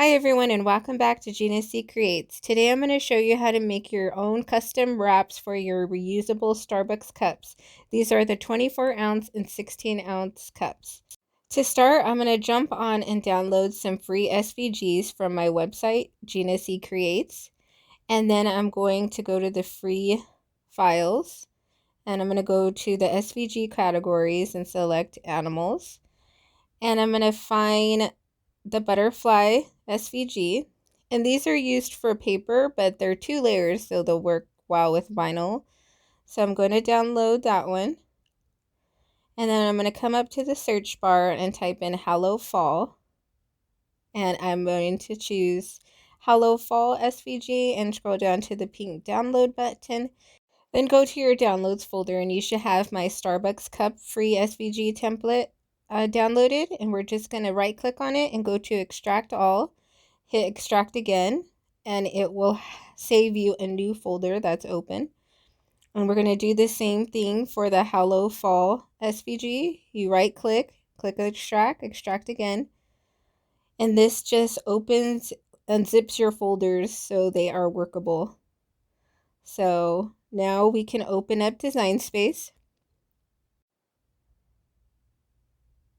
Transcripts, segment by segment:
Hi everyone and welcome back to Gina C Creates. Today I'm going to show you how to make your own custom wraps for your reusable Starbucks cups. These are the 24 ounce and 16 ounce cups. To start, I'm going to jump on and download some free SVGs from my website, Gina C Creates. And then I'm going to go to the free files and I'm going to go to the SVG categories and select animals. And I'm going to find the butterfly SVG, and these are used for paper, but they're 2 layers, so they'll work well with vinyl. So I'm going to download that one, and then I'm going to come up to the search bar and type in Hello Fall, and I'm going to choose Hello Fall SVG and scroll down to the pink download button. Then go to your downloads folder, and you should have my Starbucks cup free SVG template downloaded, and we're just going to right click on it and go to extract all, hit extract again, and it will save you a new folder that's open. And we're going to do the same thing for the Hello Fall SVG. You right click, click extract again, and this just opens and zips your folders so they are workable. So now we can open up Design Space.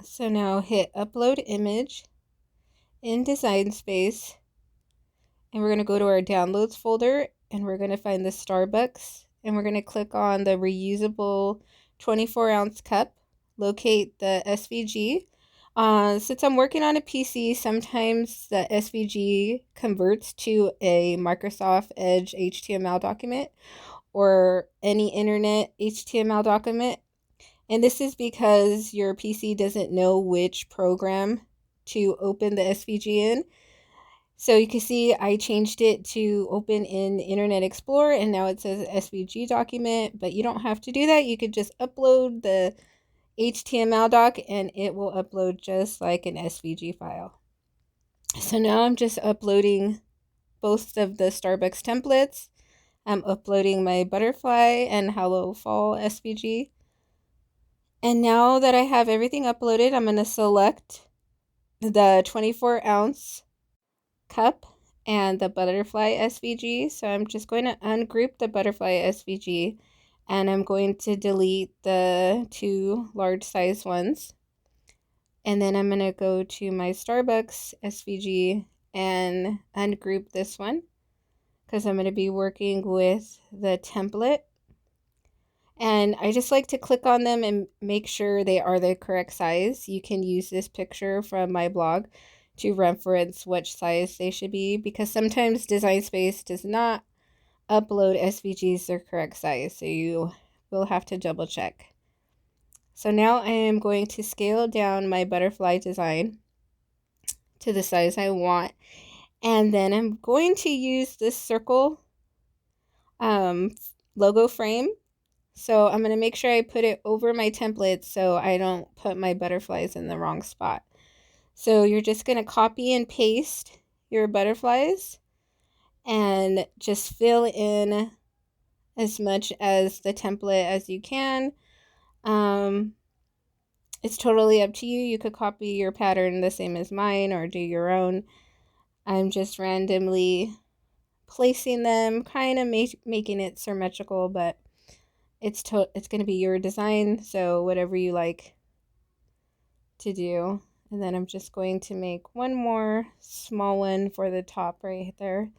So now hit upload image in Design Space, and we're going to go to our downloads folder and we're going to find the Starbucks, and we're going to click on the reusable 24 ounce cup, locate the SVG. Since I'm working on a PC, sometimes the SVG converts to a Microsoft Edge HTML document or any internet HTML document. And this is because your PC doesn't know which program to open the SVG in. So you can see I changed it to open in Internet Explorer, and now it says SVG document, but you don't have to do that. You could just upload the HTML doc and it will upload just like an SVG file. So now I'm just uploading both of the Starbucks templates. I'm uploading my butterfly and Hello Fall SVG. And now that I have everything uploaded, I'm going to select the 24 ounce cup and the butterfly SVG. So I'm just going to ungroup the butterfly SVG, and I'm going to delete the 2 large size ones. And then I'm going to go to my Starbucks SVG and ungroup this one because I'm going to be working with the template. And I just like to click on them and make sure they are the correct size. You can use this picture from my blog to reference which size they should be, because sometimes Design Space does not upload SVGs their correct size, so you will have to double check. So now I am going to scale down my butterfly design to the size I want, and then I'm going to use this circle logo frame. So I'm going to make sure I put it over my template so I don't put my butterflies in the wrong spot. So you're just going to copy and paste your butterflies and just fill in as much as the template as you can. It's totally up to you. You could copy your pattern the same as mine or do your own. I'm just randomly placing them, kind of making it symmetrical, but it's going to be your design, so whatever you like to do. And then I'm just going to make one more small one for the top right there.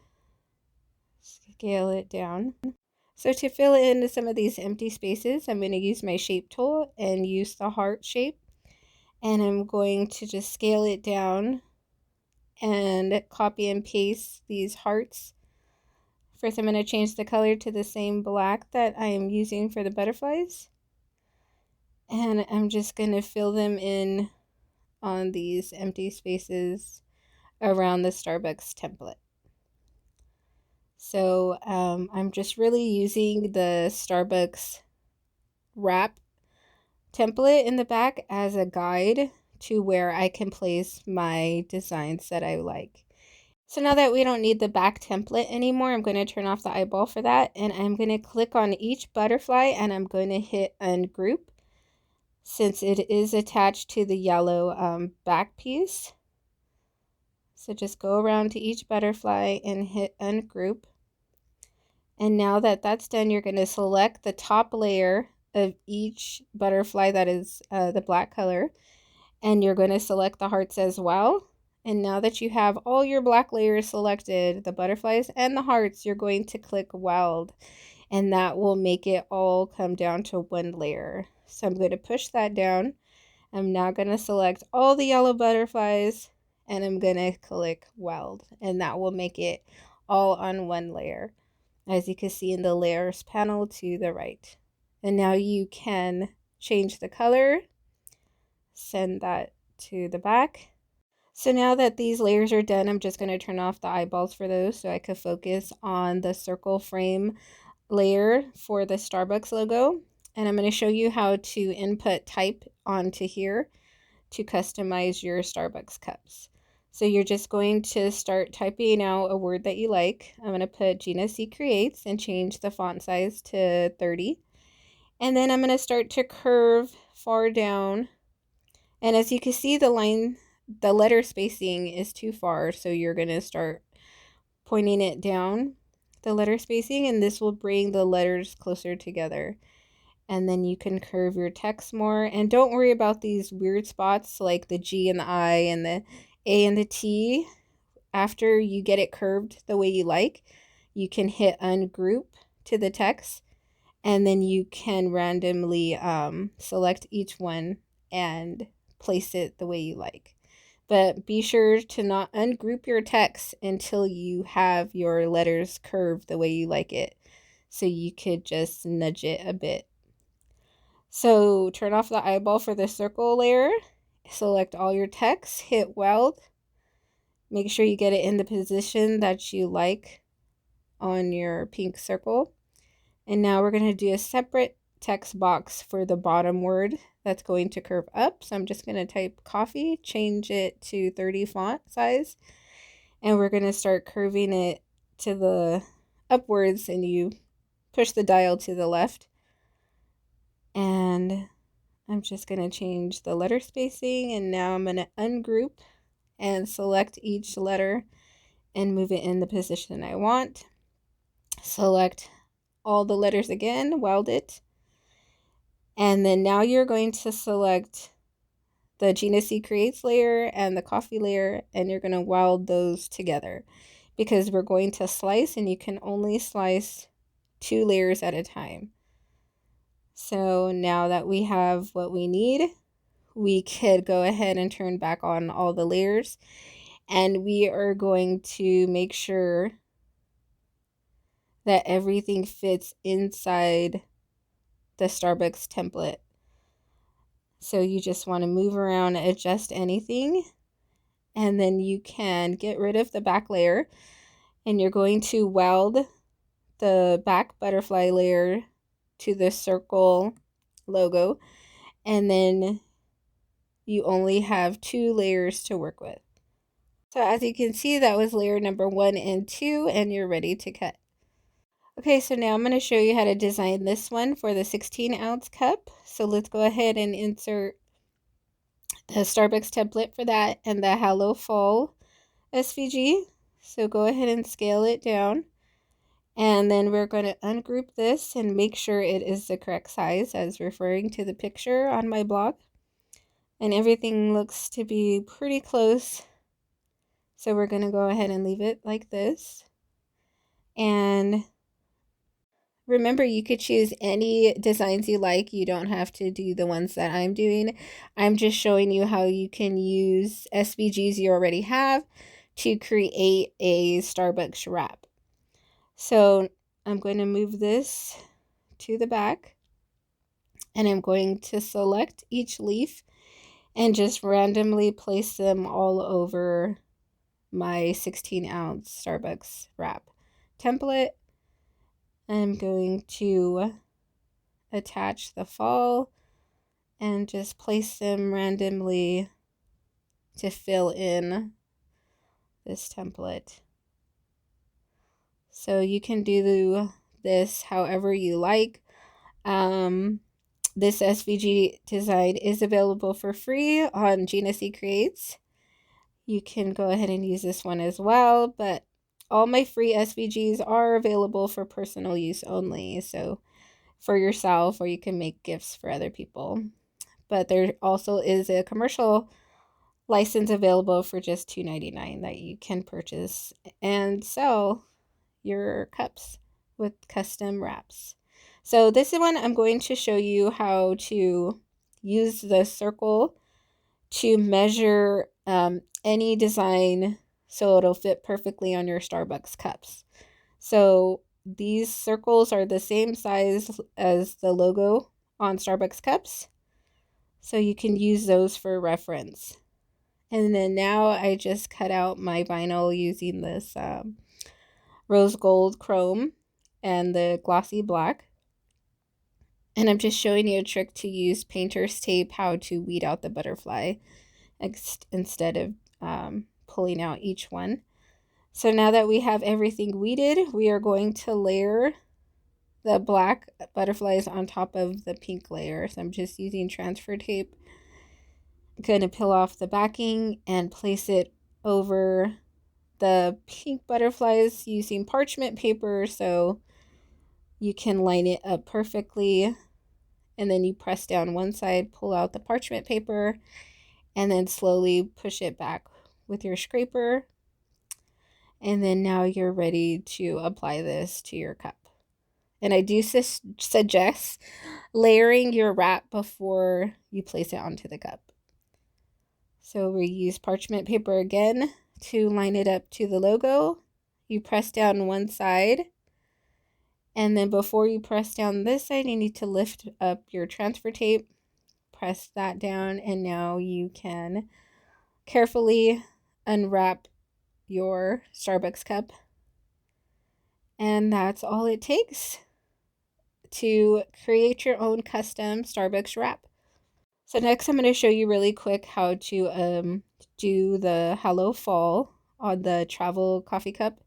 Scale it down. So to fill in some of these empty spaces, I'm going to use my shape tool and use the heart shape. And I'm going to just scale it down and copy and paste these hearts. First, I'm going to change the color to the same black that I am using for the butterflies. And I'm just going to fill them in on these empty spaces around the Starbucks template. So I'm just really using the Starbucks Wrap template in the back as a guide to where I can place my designs that I like. So now that we don't need the back template anymore, I'm going to turn off the eyeball for that, and I'm going to click on each butterfly and I'm going to hit ungroup since it is attached to the yellow back piece. So just go around to each butterfly and hit ungroup. And now that that's done, you're going to select the top layer of each butterfly that is the black color. And you're going to select the hearts as well. And now that you have all your black layers selected, the butterflies and the hearts, you're going to click weld. And that will make it all come down to one layer. So I'm going to push that down. I'm now going to select all the yellow butterflies and I'm going to click weld. And that will make it all on one layer, as you can see in the layers panel to the right. And now you can change the color, send that to the back. So now that these layers are done, I'm just going to turn off the eyeballs for those so I could focus on the circle frame layer for the Starbucks logo. And I'm going to show you how to input type onto here to customize your Starbucks cups. So you're just going to start typing out a word that you like. I'm going to put Gina C Creates and change the font size to 30. And then I'm going to start to curve far down. And as you can see, the letter spacing is too far. So you're going to start pointing it down, the letter spacing, and this will bring the letters closer together. And then you can curve your text more. And don't worry about these weird spots like the G and the I and the A and the T. After you get it curved the way you like, you can hit ungroup to the text. And then you can randomly select each one and place it the way you like. But be sure to not ungroup your text until you have your letters curved the way you like it. So you could just nudge it a bit. So turn off the eyeball for the circle layer, select all your text, hit weld, make sure you get it in the position that you like on your pink circle. And now we're going to do a separate text box for the bottom word that's going to curve up. So I'm just going to type coffee, change it to 30 font size, and we're going to start curving it to the upwards, and you push the dial to the left. And I'm just going to change the letter spacing, and now I'm going to ungroup and select each letter and move it in the position I want. Select all the letters again, weld it. And then now you're going to select the Gina C Creates layer and the coffee layer, and you're going to weld those together because we're going to slice, and you can only slice 2 layers at a time. So now that we have what we need, we could go ahead and turn back on all the layers, and we are going to make sure that everything fits inside the Starbucks template. So you just want to move around, adjust anything, and then you can get rid of the back layer, and you're going to weld the back butterfly layer to the circle logo, and then you only have 2 layers to work with. So as you can see, that was layer number 1 and 2, and you're ready to cut. Okay, so now I'm going to show you how to design this one for the 16-ounce cup. So let's go ahead and insert the Starbucks template for that and the Hello Fall SVG. So go ahead and scale it down. And then we're going to ungroup this and make sure it is the correct size as referring to the picture on my blog. And everything looks to be pretty close. So we're going to go ahead and leave it like this. And remember, you could choose any designs you like. You don't have to do the ones that I'm doing. I'm just showing you how you can use SVGs you already have to create a Starbucks wrap. So I'm going to move this to the back, and I'm going to select each leaf and just randomly place them all over my 16-ounce Starbucks wrap template. I'm going to attach the fall and just place them randomly to fill in this template. So you can do this however you like. This SVG design is available for free on Gina C Creates. you can go ahead and use this one as well. But all my free SVGs are available for personal use only, so for yourself, or you can make gifts for other people. But there also is a commercial license available for just $2.99 that you can purchase and sell your cups with custom wraps. So this one, I'm going to show you how to use the circle to measure any design so it'll fit perfectly on your Starbucks cups. So these circles are the same size as the logo on Starbucks cups, so you can use those for reference. And then now I just cut out my vinyl using this rose gold chrome and the glossy black. And I'm just showing you a trick to use painter's tape, how to weed out the butterfly instead of pulling out each one. So now that we have everything weeded, we are going to layer the black butterflies on top of the pink layer. So I'm just using transfer tape. I'm going to peel off the backing and place it over the pink butterflies using parchment paper so you can line it up perfectly. And then you press down one side, pull out the parchment paper, and then slowly push it back with your scraper. And then now you're ready to apply this to your cup. And I do suggest layering your wrap before you place it onto the cup. So we use parchment paper again to line it up to the logo. You press down one side, and then before you press down this side, you need to lift up your transfer tape, press that down, and now you can carefully unwrap your Starbucks cup. And that's all it takes to create your own custom Starbucks wrap. So next I'm going to show you really quick how to do the Hello Fall on the travel coffee cup.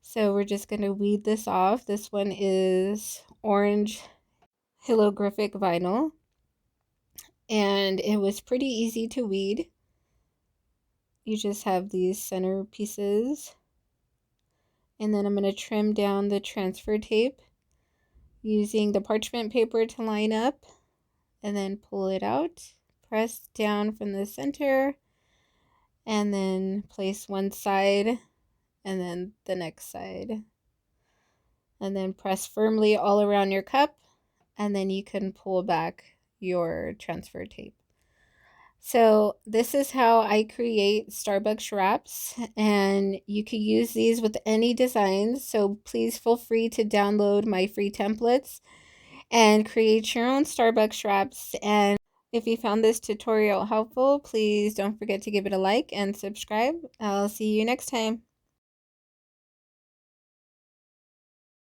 So we're just going to weed this off. This one is orange holographic vinyl, and it was pretty easy to weed. You just have these center pieces, and then I'm going to trim down the transfer tape using the parchment paper to line up, and then pull it out, press down from the center, and then place one side and then the next side, and then press firmly all around your cup, and then you can pull back your transfer tape. So this is how I create Starbucks wraps, and you can use these with any designs. So please feel free to download my free templates and create your own Starbucks wraps. And if you found this tutorial helpful, please don't forget to give it a like and subscribe. I'll see you next time.